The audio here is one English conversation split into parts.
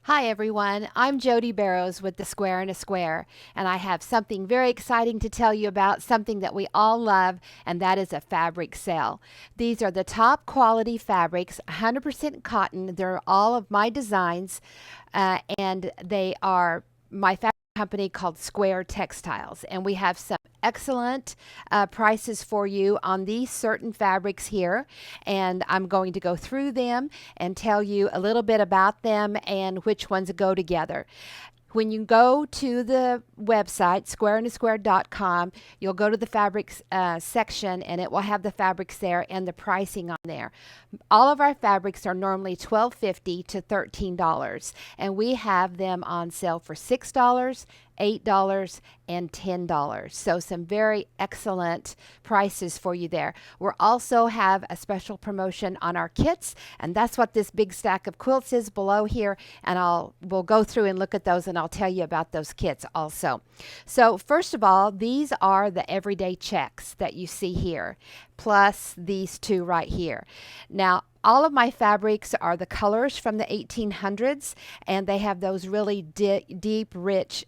Hi everyone, I'm Jodi Barrows with the Square and a Square, and I have something very exciting to tell you about, something that we all love, and that is a fabric sale. These are the top quality fabrics, 100% cotton. They're all of my designs, and they are my fabric company called Square Textiles, and we have some excellent prices for you on these certain fabrics here, and I'm going to go through them and tell you a little bit about them and which ones go together. When you go to the website, squareandasquare.com, you'll go to the fabrics section and it will have the fabrics there and the pricing on there. All of our fabrics are normally $12.50 to $13, and we have them on sale for $6, $8, and $10. So some very excellent prices for you there. We'll also have a special promotion on our kits, and that's what this big stack of quilts is below here, and we'll go through and look at those, and I'll tell you about those kits also. So first of all, these are the everyday checks that you see here, plus these two right here. Now, all of my fabrics are the colors from the 1800s, and they have those really deep, rich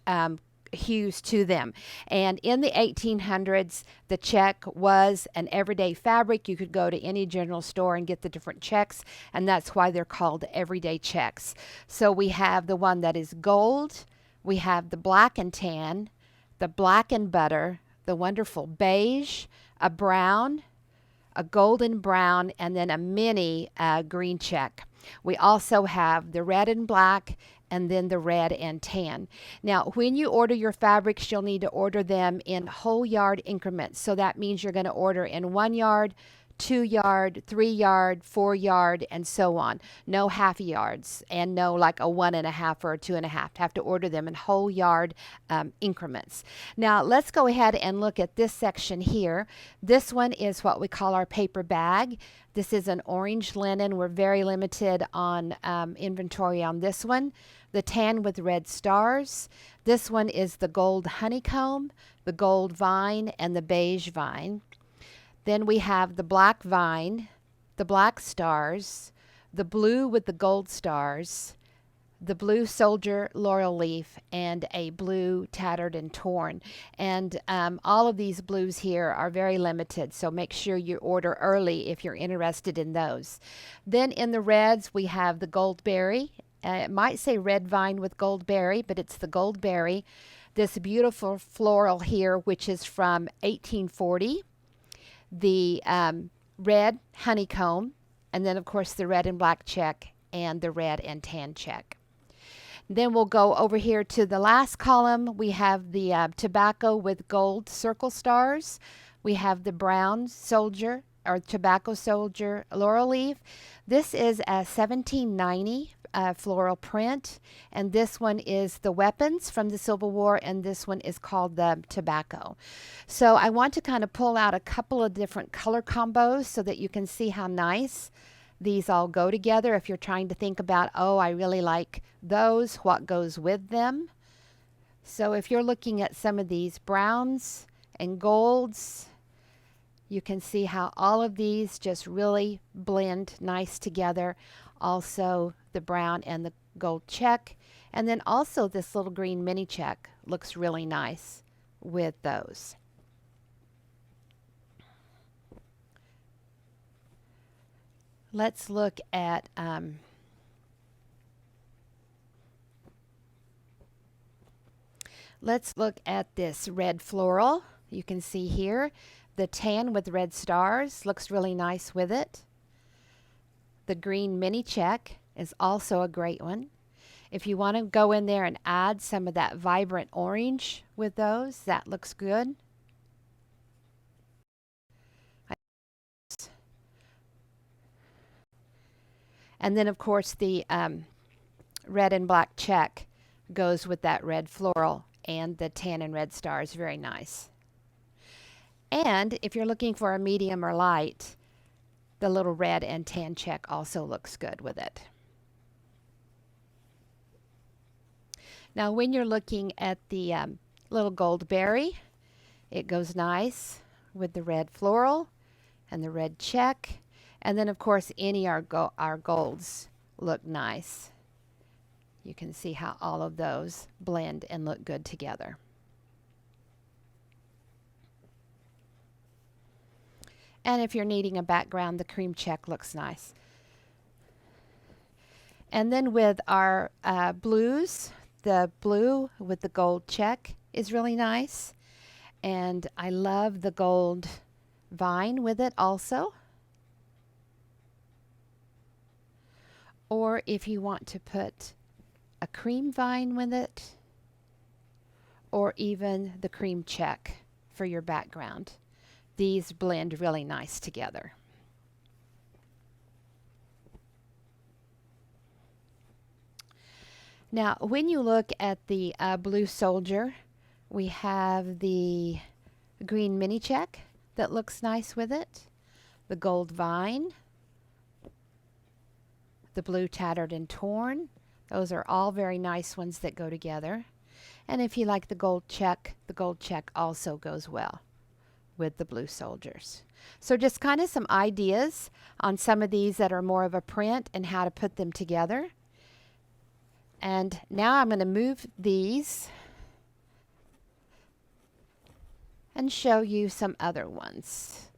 hues to them. And in the 1800s, the check was an everyday fabric. You could go to any general store and get the different checks, and that's why they're called everyday checks. So we have the one that is gold, we have the black and tan, the black and butter, the wonderful beige, a brown, a golden brown, and then a mini green check. We also have the red and black, and then the red and tan. Now, when you order your fabrics, you'll need to order them in whole yard increments. So that means you're going to order in 1 yard, 2 yard, 3 yard, 4 yard, and so on. No half yards, and no like a 1.5 or a 2.5. Have to order them in whole yard increments. Now let's go ahead and look at this section here. This one is what we call our paper bag. This is an orange linen. We're very limited on inventory on this one. The tan with red stars. This one is the gold honeycomb, the gold vine, and the beige vine. Then we have the black vine, the black stars, the blue with the gold stars, the blue soldier laurel leaf, and a blue tattered and torn. And all of these blues here are very limited, so make sure you order early if you're interested in those. Then in the reds, we have the gold berry. It might say red vine with gold berry, but it's the gold berry. This beautiful floral here, which is from 1840. The red honeycomb, and then of course the red and black check and the red and tan check. Then we'll go over here to the last column. We have the tobacco with gold circle stars. We have the brown soldier or tobacco soldier laurel leaf. This is a 1790 floral print, and this one is the weapons from the Civil War, and this one is called the tobacco. So I want to kind of pull out a couple of different color combos so that you can see how nice these all go together. If you're trying to think about, oh, I really like those, what goes with them. So if you're looking at some of these browns and golds, you can see how all of these just really blend nice together. Also the brown and the gold check, and then also this little green mini check looks really nice with those. Let's look at this red floral. You can see here the tan with red stars looks really nice with it. The green mini check is also a great one. If you want to go in there and add some of that vibrant orange with those, that looks good. And then of course the red and black check goes with that red floral, and the tan and red stars, very nice. And if you're looking for a medium or light, the little red and tan check also looks good with it. Now when you're looking at the little gold berry, it goes nice with the red floral and the red check. And then of course any our golds look nice. You can see how all of those blend and look good together. And if you're needing a background, the cream check looks nice. And then with our blues, the blue with the gold check is really nice. And I love the gold vine with it also. Or if you want to put a cream vine with it, or even the cream check for your background. These blend really nice together. Now, when you look at the blue soldier, we have the green mini check that looks nice with it, the gold vine, the blue tattered and torn. Those are all very nice ones that go together. And if you like the gold check also goes well with the blue soldiers. So just kind of some ideas on some of these that are more of a print and how to put them together. And now I'm going to move these and show you some other ones.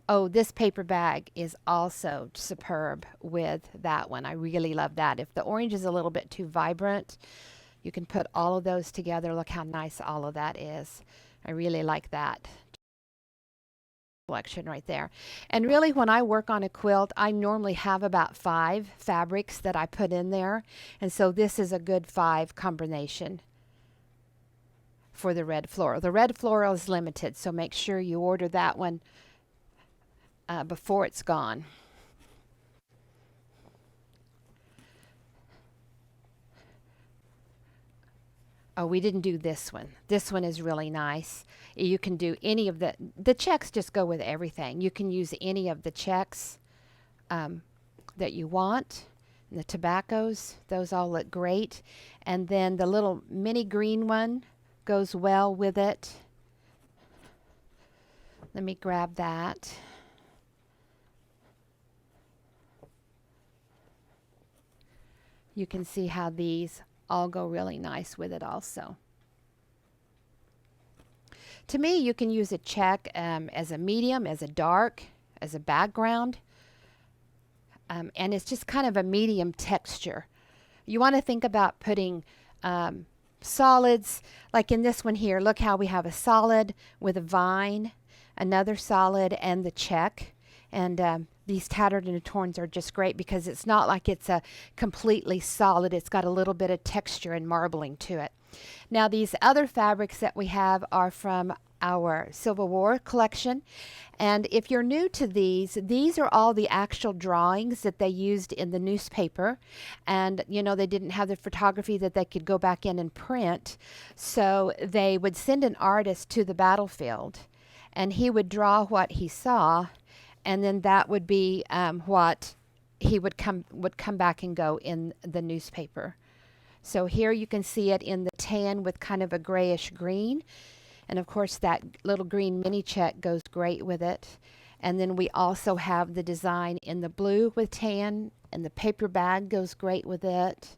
Oh, this paper bag is also superb with that one. I really love that. If the orange is a little bit too vibrant, you can put all of those together. Look how nice all of that is. I really like that collection right there. And really, when I work on a quilt, I normally have about 5 fabrics that I put in there. And so this is a good 5 combination for the red floral. The red floral is limited, so make sure you order that one before it's gone. Oh, we didn't do this one. This one is really nice. You can do any of the checks just go with everything. You can use any of the checks that you want. And the tobaccos, those all look great. And then the little mini green one goes well with it. Let me grab that. You can see how these all go really nice with it also. To me, you can use a check as a medium, as a dark, as a background. And it's just kind of a medium texture. You want to think about putting solids, like in this one here. Look how we have a solid with a vine, another solid, and the check. And these tattered and torns are just great because it's not like it's a completely solid. It's got a little bit of texture and marbling to it. Now these other fabrics that we have are from our Civil War collection. And if you're new to these are all the actual drawings that they used in the newspaper. And, you know, they didn't have the photography that they could go back in and print. So they would send an artist to the battlefield and he would draw what he saw. And then that would be what he would come back and go in the newspaper. So here you can see it in the tan with kind of a grayish green. And of course that little green mini check goes great with it. And then we also have the design in the blue with tan, and the paper bag goes great with it.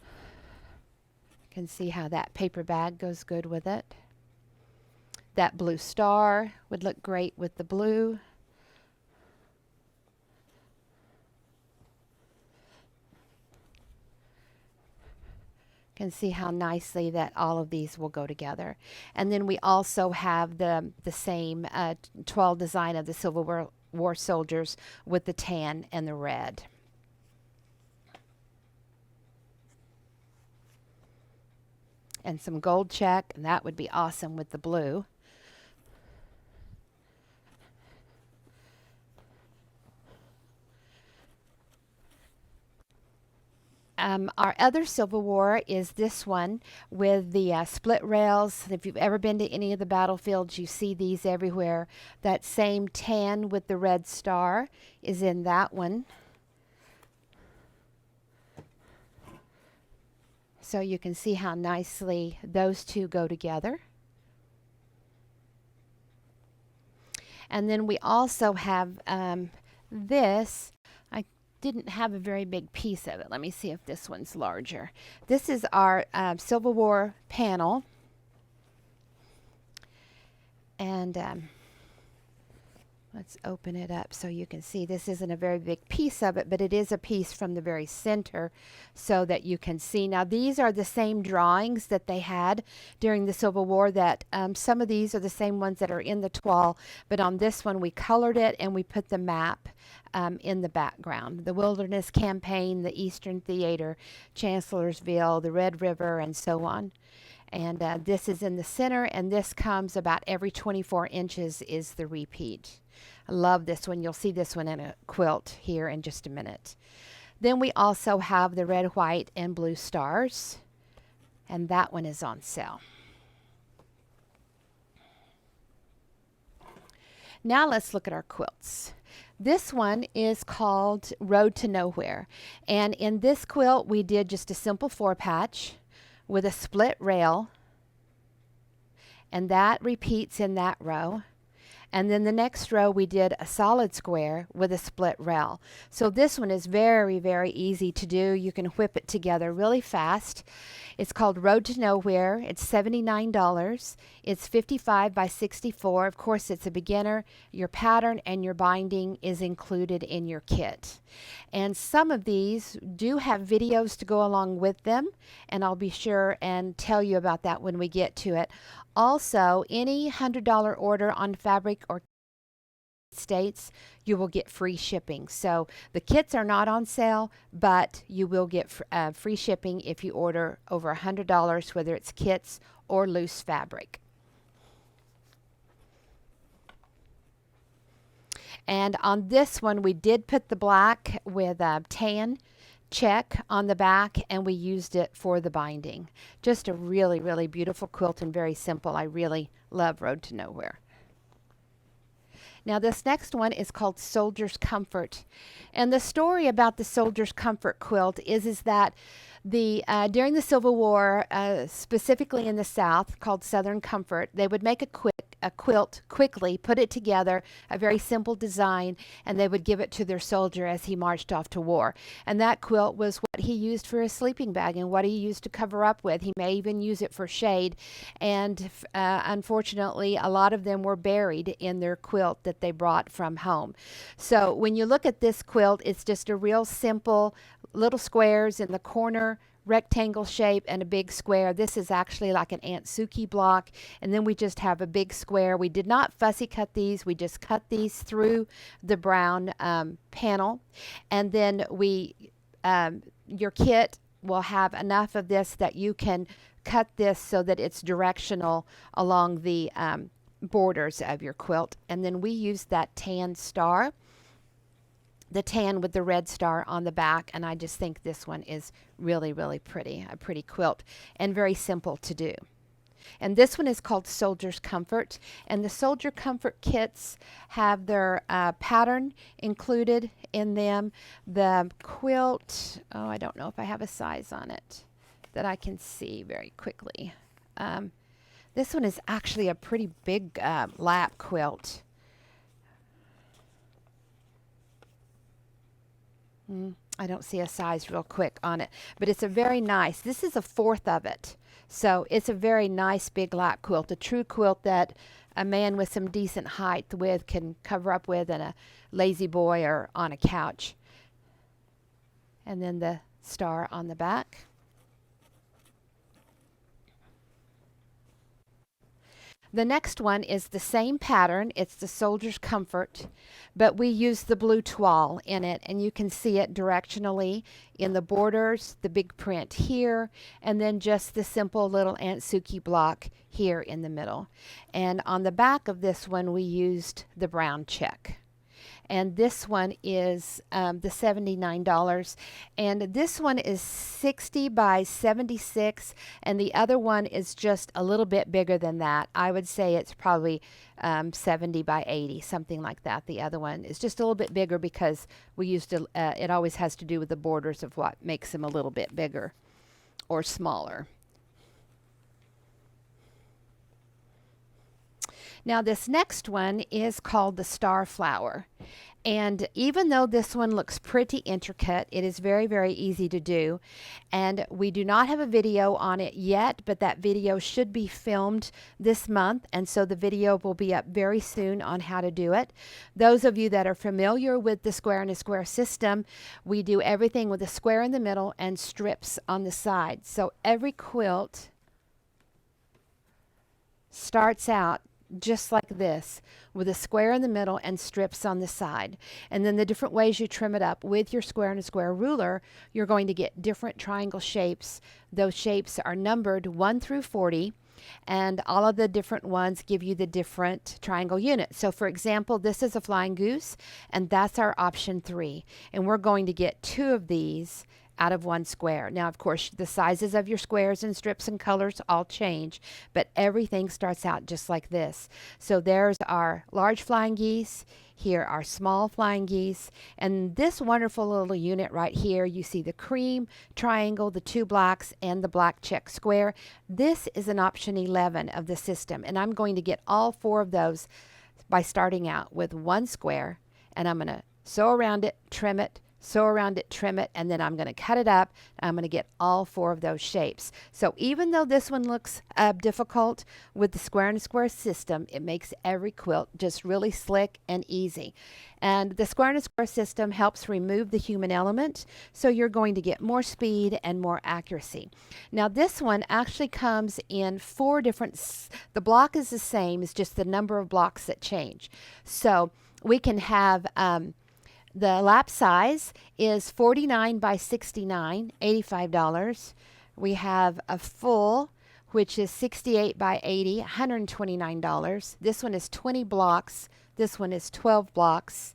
You can see how that paper bag goes good with it. That blue star would look great with the blue. You can see how nicely that all of these will go together. And then we also have the same 12 design of the Civil War soldiers with the tan and the red. And some gold check, and that would be awesome with the blue. Our other Civil War is this one with the split rails. If you've ever been to any of the battlefields, you see these everywhere. That same tan with the red star is in that one. So you can see how nicely those two go together. And then we also have this. didn't have a very big piece of it. Let me see if this one's larger. This is our Civil War panel. And let's open it up so you can see. This isn't a very big piece of it, but it is a piece from the very center so that you can see. Now, these are the same drawings that they had during the Civil War. That some of these are the same ones that are in the toile, but on this one we colored it and we put the map in the background. The Wilderness Campaign, the Eastern Theater, Chancellorsville, the Red River, and so on. And this is in the center, and this comes about every 24 inches is the repeat. I love this one. You'll see this one in a quilt here in just a minute. Then we also have the red, white, and blue stars, and that one is on sale. Now let's look at our quilts. This one is called Road to Nowhere, and in this quilt we did just a simple 4-patch with a split rail, and that repeats in that row. And then the next row we did a solid square with a split rail. So this one is very, very easy to do. You can whip it together really fast. It's called Road to Nowhere. It's $79. It's 55 by 64. Of course, it's a beginner. Your pattern and your binding is included in your kit. And some of these do have videos to go along with them, and I'll be sure and tell you about that when we get to it. Also, any $100 order on fabric or States, you will get free shipping. So the kits are not on sale, but you will get free shipping if you order over $100, whether it's kits or loose fabric. And on this one, we did put the black with tan check on the back, and we used it for the binding. Just a really, really beautiful quilt and very simple. I really love Road to Nowhere. Now this next one is called Soldier's Comfort. And the story about the Soldier's Comfort quilt is that during the Civil War, specifically in the South, called Southern Comfort, they would make a quilt quickly, put it together, a very simple design, and they would give it to their soldier as he marched off to war. And that quilt was what he used for his sleeping bag and what he used to cover up with. He may even use it for shade. And unfortunately, a lot of them were buried in their quilt that they brought from home. So when you look at this quilt, it's just a real simple little squares in the corner, rectangle shape, and a big square. This is actually like an Aunt Suki block, and then we just have a big square. We did not fussy cut these. We just cut these through the brown panel, and then your kit will have enough of this that you can cut this so that it's directional along the borders of your quilt. And then we use that tan star, the tan with the red star on the back, and I just think this one is really, really pretty, a pretty quilt, and very simple to do. And this one is called Soldier's Comfort, and the Soldier Comfort kits have their pattern included in them. The quilt, oh, I don't know if I have a size on it that I can see very quickly. This one is actually a pretty big lap quilt. I don't see a size real quick on it, but it's a very nice, this is a fourth of it. So it's a very nice big lap quilt, a true quilt that a man with some decent height with can cover up with in a lazy boy or on a couch. And then the star on the back. The next one is the same pattern. It's the Soldier's Comfort, but we use the blue toile in it, and you can see it directionally in the borders, the big print here, and then just the simple little Aunt Suki block here in the middle. And on the back of this one, we used the brown check. And this one is the $79. And this one is 60 by 76, and the other one is just a little bit bigger than that. I would say it's probably 70 by 80, something like that. The other one is just a little bit bigger because we used to, it always has to do with the borders of what makes them a little bit bigger or smaller. Now this next one is called the Star Flower. And even though this one looks pretty intricate, it is very, very easy to do. And we do not have a video on it yet, but that video should be filmed this month. And so the video will be up very soon on how to do it. Those of you that are familiar with the square and a square system, we do everything with a square in the middle and strips on the side. So every quilt starts out just like this, with a square in the middle and strips on the side. And then the different ways you trim it up with your square and a square ruler, you're going to get different triangle shapes. Those shapes are numbered 1 through 40, and all of the different ones give you the different triangle units. So for example, this is a flying goose, and that's our option 3. And we're going to get 2 of these out of 1 square. Now, of course, the sizes of your squares and strips and colors all change, but everything starts out just like this. So there's our large flying geese. Here are small flying geese. And this wonderful little unit right here, you see the cream triangle, the 2 blacks, and the black check square. This is an option 11 of the system, and I'm going to get all 4 of those by starting out with 1 square, and I'm going to sew around it, trim it, sew around it, trim it, and then I'm going to cut it up. I'm going to get all 4 of those shapes. So even though this one looks difficult with the square and a square system, it makes every quilt just really slick and easy. And the square and a square system helps remove the human element, so you're going to get more speed and more accuracy. Now this one actually comes in 4 different, the block is the same, it's just the number of blocks that change. So we can have the lap size is 49 by 69, $85. We have a full, which is 68 by 80, $129. This one is 20 blocks. This one is 12 blocks.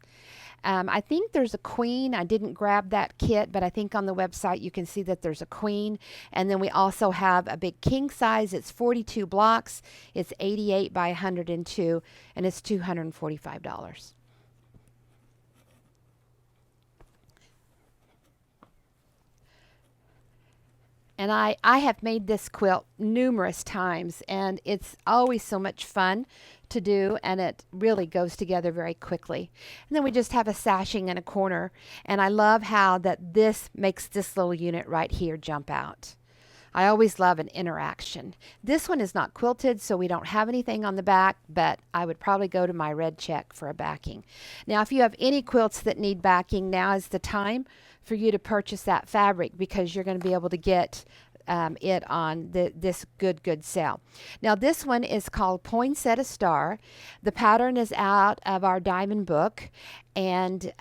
I think there's a queen. I didn't grab that kit, but I think on the website you can see that there's a queen. And then we also have a big king size. It's 42 blocks. It's 88 by 102, and it's $245. And I have made this quilt numerous times, and it's always so much fun to do, and it really goes together very quickly. And then we just have a sashing in a corner, and I love how that this makes this little unit right here jump out. I always love an interaction. This one is not quilted, so we don't have anything on the back, but I would probably go to my red check for a backing. Now, if you have any quilts that need backing, now is the time for you to purchase that fabric, because you're going to be able to get it on this good sale. Now this one is called Poinsettia Star. The pattern is out of our diamond book, and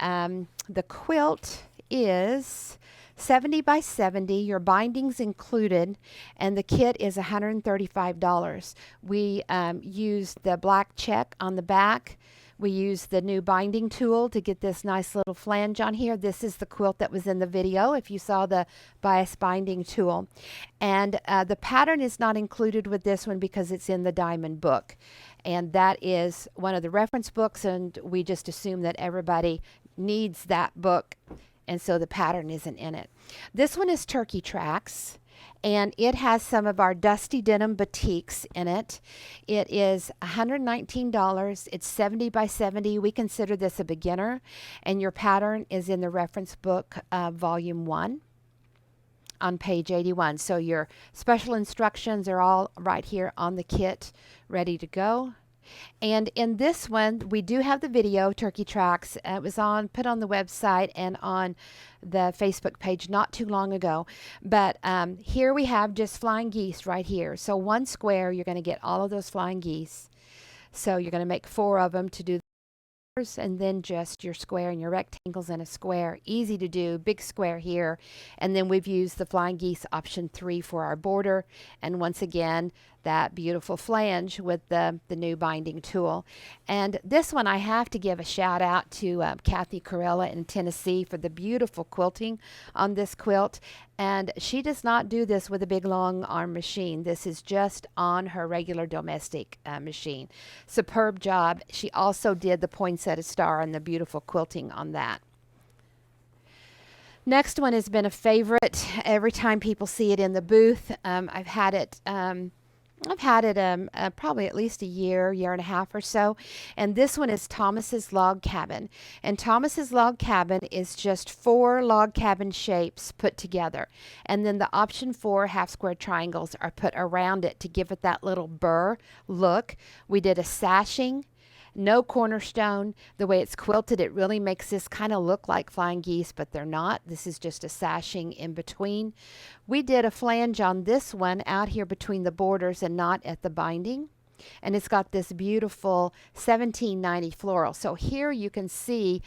the quilt is 70 by 70, your bindings included, and the kit is $135. We used the black check on the back. We used the new binding tool to get this nice little flange on here. This is the quilt that was in the video, if you saw the bias binding tool. And the pattern is not included with this one because it's in the diamond book. And that is one of the reference books, and we just assume that everybody needs that book, and so the pattern isn't in it. This one is Turkey Tracks, and it has some of our dusty denim batiks in it. It is $119. It's 70 by 70. We consider this a beginner, and your pattern is in the reference book, volume 1 on page 81. So your special instructions are all right here on the kit, ready to go. And in this one, we do have the video, Turkey Tracks. It was put on the website and on the Facebook page not too long ago. But here we have just flying geese right here. So 1 square, you're going to get all of those flying geese. So you're going to make 4 of them to do, and then just your square and your rectangles in a square. Easy to do, big square here. And then we've used the flying geese option 3 for our border. And once again, that beautiful flange with the new binding tool. And this one I have to give a shout out to Kathy Corella in Tennessee for the beautiful quilting on this quilt. And she does not do this with a big long arm machine. This is just on her regular domestic machine. Superb job. She also did the Poinsettia Star and the beautiful quilting on that. Next one has been a favorite every time people see it in the booth. I've had it I've had it probably at least a year, year and a half or so. And this one is Thomas's Log Cabin. And Thomas's Log Cabin is just 4 log cabin shapes put together. And then the option 4 half square triangles are put around it to give it that little burr look. We did a sashing. No cornerstone. The way it's quilted, it really makes this kind of look like flying geese, but they're not. This is just a sashing in between. We did a flange on this one out here between the borders and not at the binding. And it's got this beautiful 1790 floral. So here you can see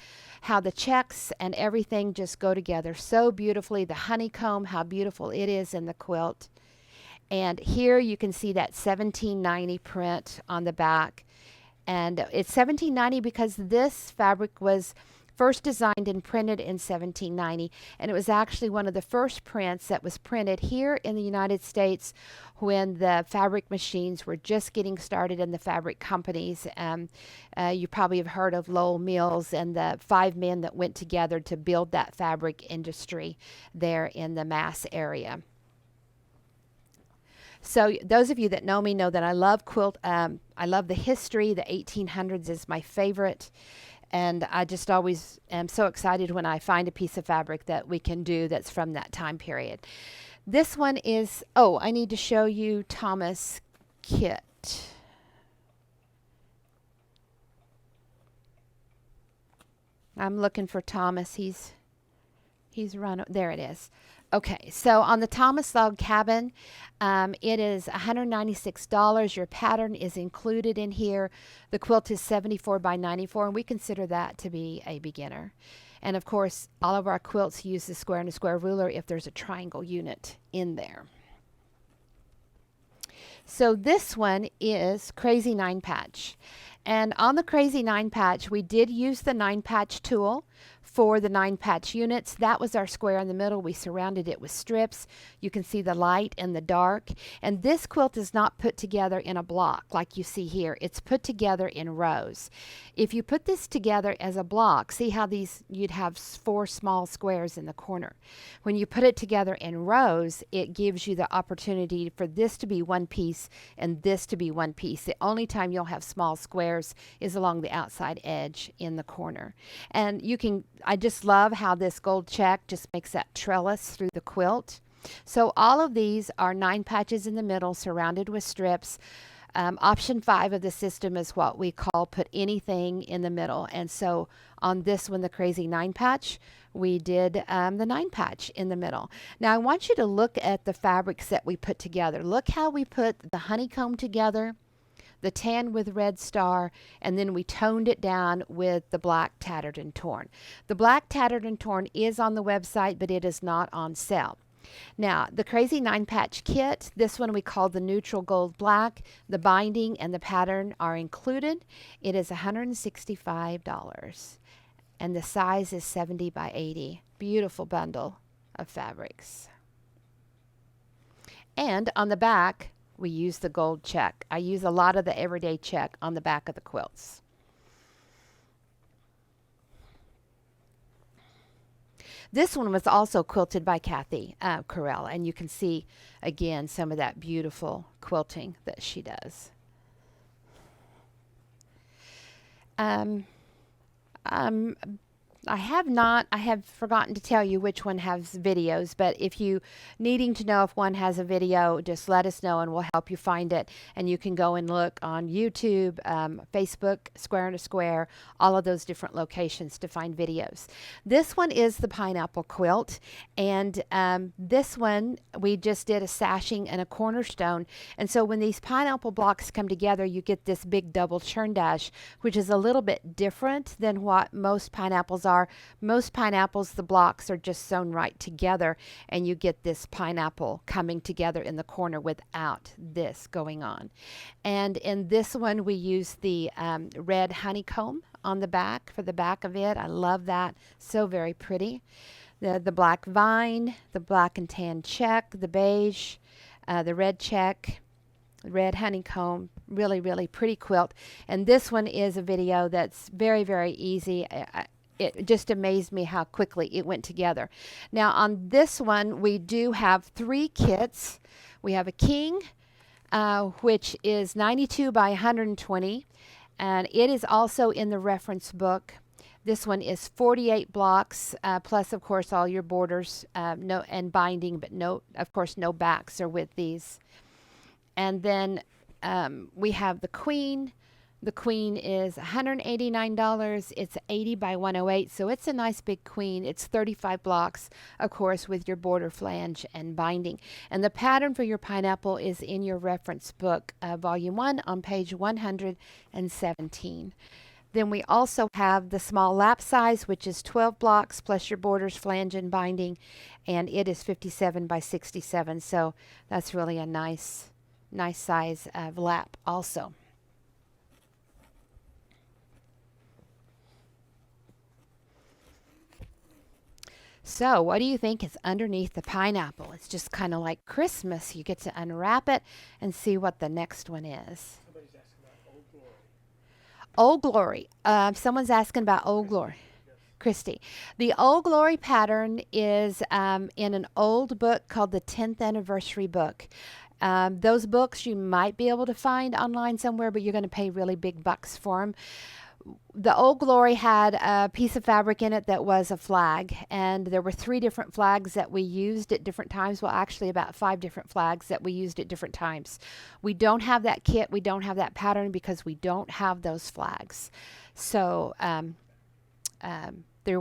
how the checks and everything just go together so beautifully. The honeycomb, how beautiful it is in the quilt. And here you can see that 1790 print on the back. And it's 1790 because this fabric was first designed and printed in 1790. And it was actually one of the first prints that was printed here in the United States when the fabric machines were just getting started in the fabric companies. You probably have heard of Lowell Mills and the 5 men that went together to build that fabric industry there in the Mass area. So those of you that know me know that I love quilt. I love the history. The 1800s is my favorite. And I just always am so excited when I find a piece of fabric that we can do that's from that time period. This one is, oh, I need to show you Thomas kit. I'm looking for Thomas. He's run, there it is. Okay, so on the Thomas Log Cabin, it is $196. Your pattern is included in here. The quilt is 74 by 94, and we consider that to be a beginner. And of course, all of our quilts use the square and a square ruler if there's a triangle unit in there. So this one is Crazy 9 Patch. And on the Crazy 9 Patch, we did use the 9 Patch tool for the 9 patch units. That was our square in the middle. We surrounded it with strips. You can see the light and the dark. And this quilt is not put together in a block like you see here. It's put together in rows. If you put this together as a block, see how you'd have 4 small squares in the corner. When you put it together in rows, it gives you the opportunity for this to be one piece and this to be one piece. The only time you'll have small squares is along the outside edge in the corner. And I just love how this gold check just makes that trellis through the quilt. So all of these are 9 patches in the middle surrounded with strips. Option 5 of the system is what we call put anything in the middle. And so on this one, the Crazy 9 Patch, we did the 9 patch in the middle. Now I want you to look at the fabrics that we put together. Look how we put the honeycomb together, the tan with red star, and then we toned it down with the black tattered and torn. The black tattered and torn is on the website, but it is not on sale. Now, the Crazy 9 Patch kit, this one we call the neutral gold black. The binding and the pattern are included. It is $165, and the size is 70 by 80. Beautiful bundle of fabrics. And on the back, we use the gold check. I use a lot of the everyday check on the back of the quilts. This one was also quilted by Kathy Carell, and you can see again some of that beautiful quilting that she does. I have forgotten to tell you which one has videos, but if you needing to know if one has a video, just let us know and we'll help you find it. And you can go and look on YouTube, Facebook, Square and a Square, all of those different locations to find videos. This one is the pineapple quilt, and this one we just did a sashing and a cornerstone. And so when these pineapple blocks come together, you get this big double churn dash, which is a little bit different than what most pineapples are. Most pineapples, the blocks are just sewn right together, and you get this pineapple coming together in the corner without this going on. And in this one, we use the red honeycomb on the back for the back of it. I love that. So very pretty. The black vine, the black and tan check, the beige, the red check, red honeycomb. Really, really pretty quilt. And this one is a video that's very, very easy. It just amazed me how quickly it went together. Now on this one, we do have 3 kits. We have a king, which is 92 by 120, and it is also in the reference book. This one is 48 blocks, plus, of course, all your borders, no and binding, but no, of course, no backs are with these. And then we have the queen. The queen is $189. It's 80 by 108, so it's a nice big queen. It's 35 blocks, of course, with your border flange and binding. And the pattern for your pineapple is in your reference book, volume 1, on page 117. Then we also have the small lap size, which is 12 blocks plus your borders, flange, and binding, and it is 57 by 67. So that's really a nice size of lap also. So what do you think is underneath the pineapple? It's just kind of like Christmas. You get to unwrap it and see what the next one is. Somebody's asking about Old Glory. Old Glory. Someone's asking about Old Glory. Yes. Christy. The Old Glory pattern is in an old book called the 10th Anniversary Book. Those books you might be able to find online somewhere, but you're going to pay really big bucks for them. The Old Glory had a piece of fabric in it that was a flag, and there were 3 different flags that we used at different times. Well, actually about 5 different flags that we used at different times. We don't have that kit, we don't have that pattern because we don't have those flags. So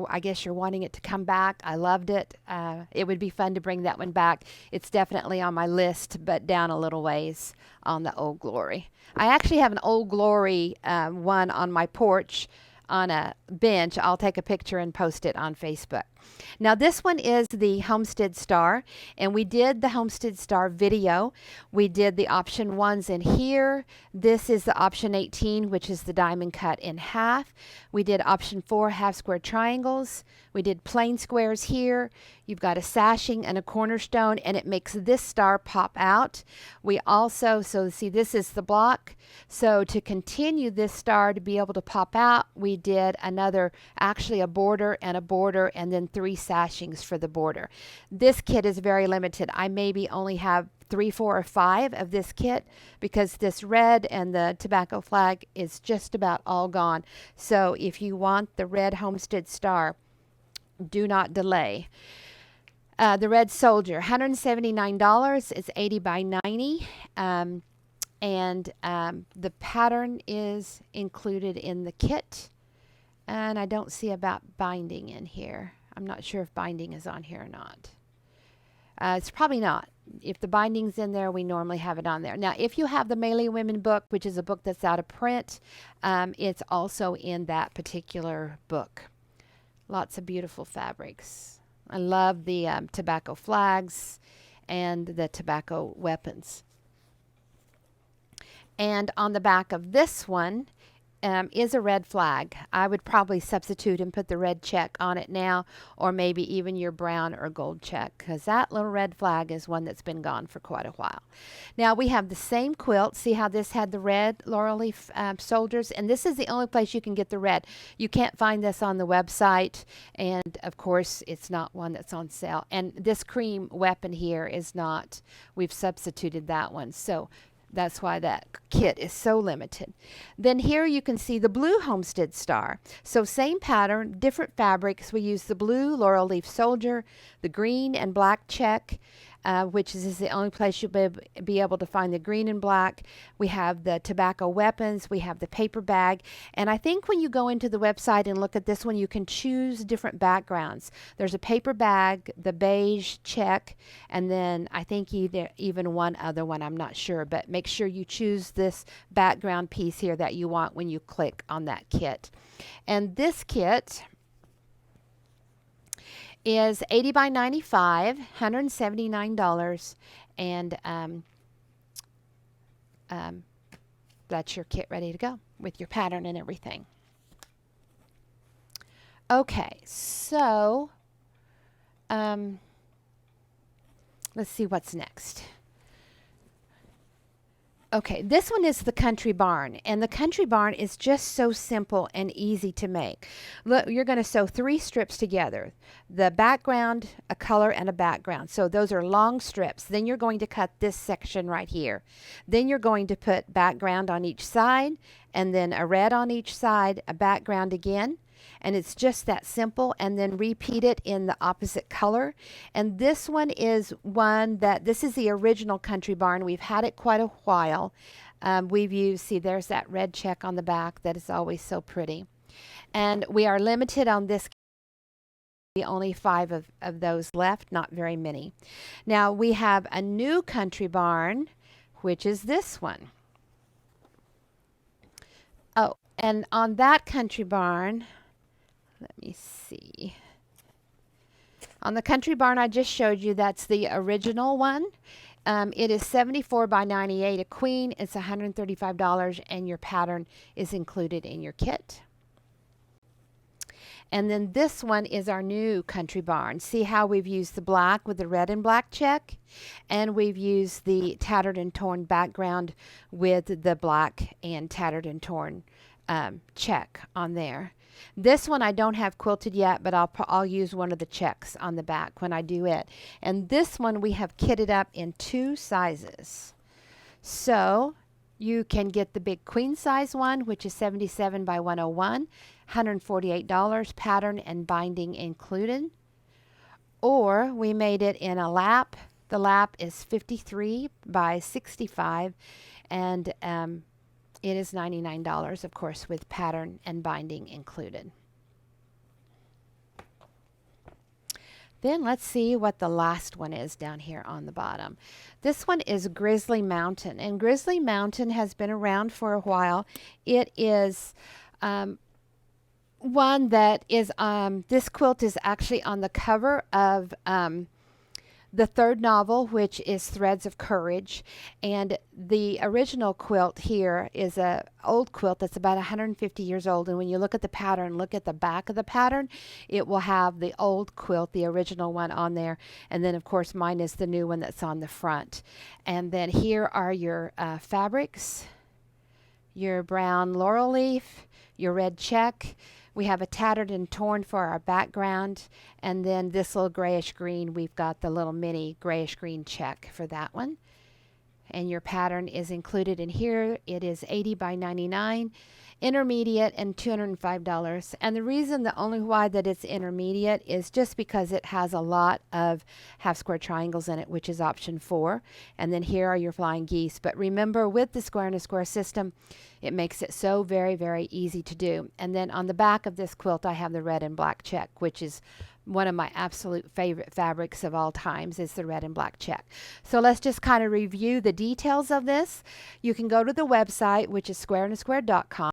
I guess you're wanting it to come back. I loved it. It would be fun to bring that one back. It's definitely on my list, but down a little ways on the Old Glory. I actually have an Old Glory one on my porch on a bench. I'll take a picture and post it on Facebook. Now this one is the Homestead Star, and we did the Homestead Star video. We did the option 1s in here. This is the option 18, which is the diamond cut in half. We did option 4, half square triangles. We did plain squares here. You've got a sashing and a cornerstone, and it makes this star pop out. We also, so see, this is the block. So to continue this star to be able to pop out, we did another, actually a border, and then 3 sashings for the border. This kit is very limited. I maybe only have 3, 4, or 5 of this kit because this red and the tobacco flag is just about all gone. So if you want the red Homestead Star, do not delay. The red soldier, $179. It's 80 by 90. The pattern is included in the kit. And I don't see about binding in here. I'm not sure if binding is on here or not. It's probably not. If the binding's in there, we normally have it on there. Now, if you have the Melee Women book, which is a book that's out of print, it's also in that particular book. Lots of beautiful fabrics. I love the tobacco flags and the tobacco weapons. And on the back of this one is a red flag. I would probably substitute and put the red check on it now, or maybe even your brown or gold check, because that little red flag is one that's been gone for quite a while. Now we have the same quilt. See how this had the red laurel leaf soldiers, and this is the only place you can get the red. You can't find this on the website, and of course it's not one that's on sale. And this cream weapon here is not. We've substituted that one. So that's why that kit is so limited. Then here you can see the blue Homestead Star. So same pattern, different fabrics. We use the blue laurel leaf soldier, the green and black check, which is the only place you'll be able to find the green and black. We have the tobacco weapons. We have the paper bag. And I think when you go into the website and look at this one, you can choose different backgrounds. There's a paper bag, the beige check, and then I think even one other one. I'm not sure, but make sure you choose this background piece here that you want when you click on that kit. And this kit is 80 by 95, $179, and that's your kit ready to go with your pattern and everything. Okay, so let's see what's next. Okay, this one is the country barn, and the country barn is just so simple and easy to make. Look, you're going to sew 3 strips together, the background, a color, and a background. So those are long strips. Then you're going to cut this section right here. Then you're going to put background on each side, and then a red on each side, a background again. And it's just that simple, and then repeat it in the opposite color. And this one is this is the original country barn. We've had it quite a while. We've used, see, there's that red check on the back that is always so pretty. And we are limited on this. Only 5 of those left, not very many. Now we have a new country barn, which is this one. Oh, and on that country barn, let me see. On the country barn I just showed you, that's the original one. It is 74 by 98 a queen. It's $135, and your pattern is included in your kit. And then this one is our new country barn. See how we've used the black with the red and black check, and we've used the tattered and torn background with the black and tattered and torn check on there. This one I don't have quilted yet, but I'll use one of the checks on the back when I do it. And this one we have kitted up in 2 sizes. So you can get the big queen size one, which is 77 by 101, $148, pattern and binding included. Or we made it in a lap. The lap is 53 by 65, and it is $99, of course, with pattern and binding included. Then let's see what the last one is down here on the bottom. This one is Grizzly Mountain, and Grizzly Mountain has been around for a while. It is one that is, this quilt is actually on the cover of the 3rd novel, which is Threads of Courage. And the original quilt here is a old quilt that's about 150 years old. And when you look at the pattern, look at the back of the pattern, it will have the old quilt, the original one, on there. And then, of course, mine is the new one that's on the front. And then here are your fabrics, your brown laurel leaf, your red check. We have a tattered and torn for our background, and then this little grayish green, we've got the little mini grayish green check for that one. And your pattern is included in here. It is 80 by 99, intermediate, and $205. And the reason, the only why that it's intermediate is just because it has a lot of half square triangles in it, which is option 4. And then here are your flying geese. But remember, with the square and a square system, it makes it so very, very easy to do. And then on the back of this quilt, I have the red and black check, which is one of my absolute favorite fabrics of all times, is the red and black check. So let's just kind of review the details of this. You can go to the website, which is squareandasquare.com,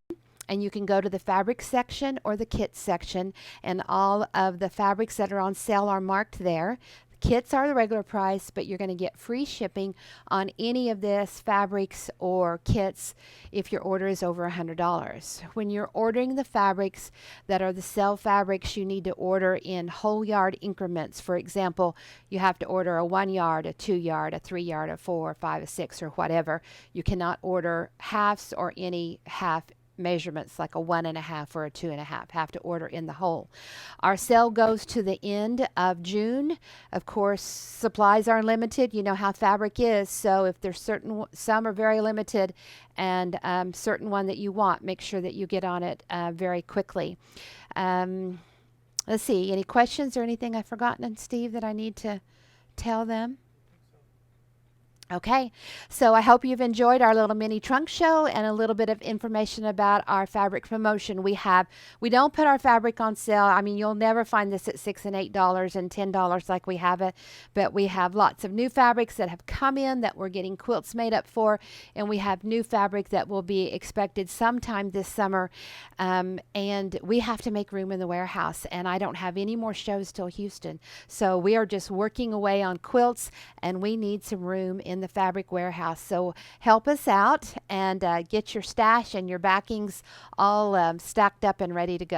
and you can go to the fabric section or the kit section, and all of the fabrics that are on sale are marked there. Kits are the regular price, but you're going to get free shipping on any of this fabrics or kits if your order is over $100. When you're ordering the fabrics that are the sale fabrics, you need to order in whole yard increments. For example, you have to order a 1 yard, a 2 yard, a 3 yard, a 4, a 5, a 6, or whatever. You cannot order halves or any half measurements like a 1.5 or a 2.5. Have to order in the whole. Our sale goes to the end of June. Of course, supplies are limited. You know how fabric is. So if there's some are very limited, and certain one that you want, make sure that you get on it very quickly. Let's see. Any questions or anything I've forgotten, Steve, that I need to tell them? Okay, so I hope you've enjoyed our little mini trunk show and a little bit of information about our fabric promotion. We don't put our fabric on sale. I mean, you'll never find this at $6 and $8 and $10 like we have it, but we have lots of new fabrics that have come in that we're getting quilts made up for, and we have new fabric that will be expected sometime this summer, and we have to make room in the warehouse, and I don't have any more shows till Houston, so we are just working away on quilts, and we need some room in the Fabric Warehouse. So help us out and get your stash and your backings all stacked up and ready to go.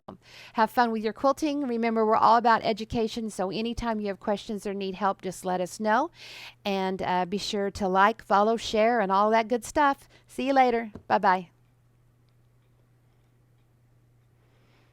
Have fun with your quilting. Remember, we're all about education, so anytime you have questions or need help, just let us know. And be sure to like, follow, share, and all that good stuff. See you later. Bye-bye.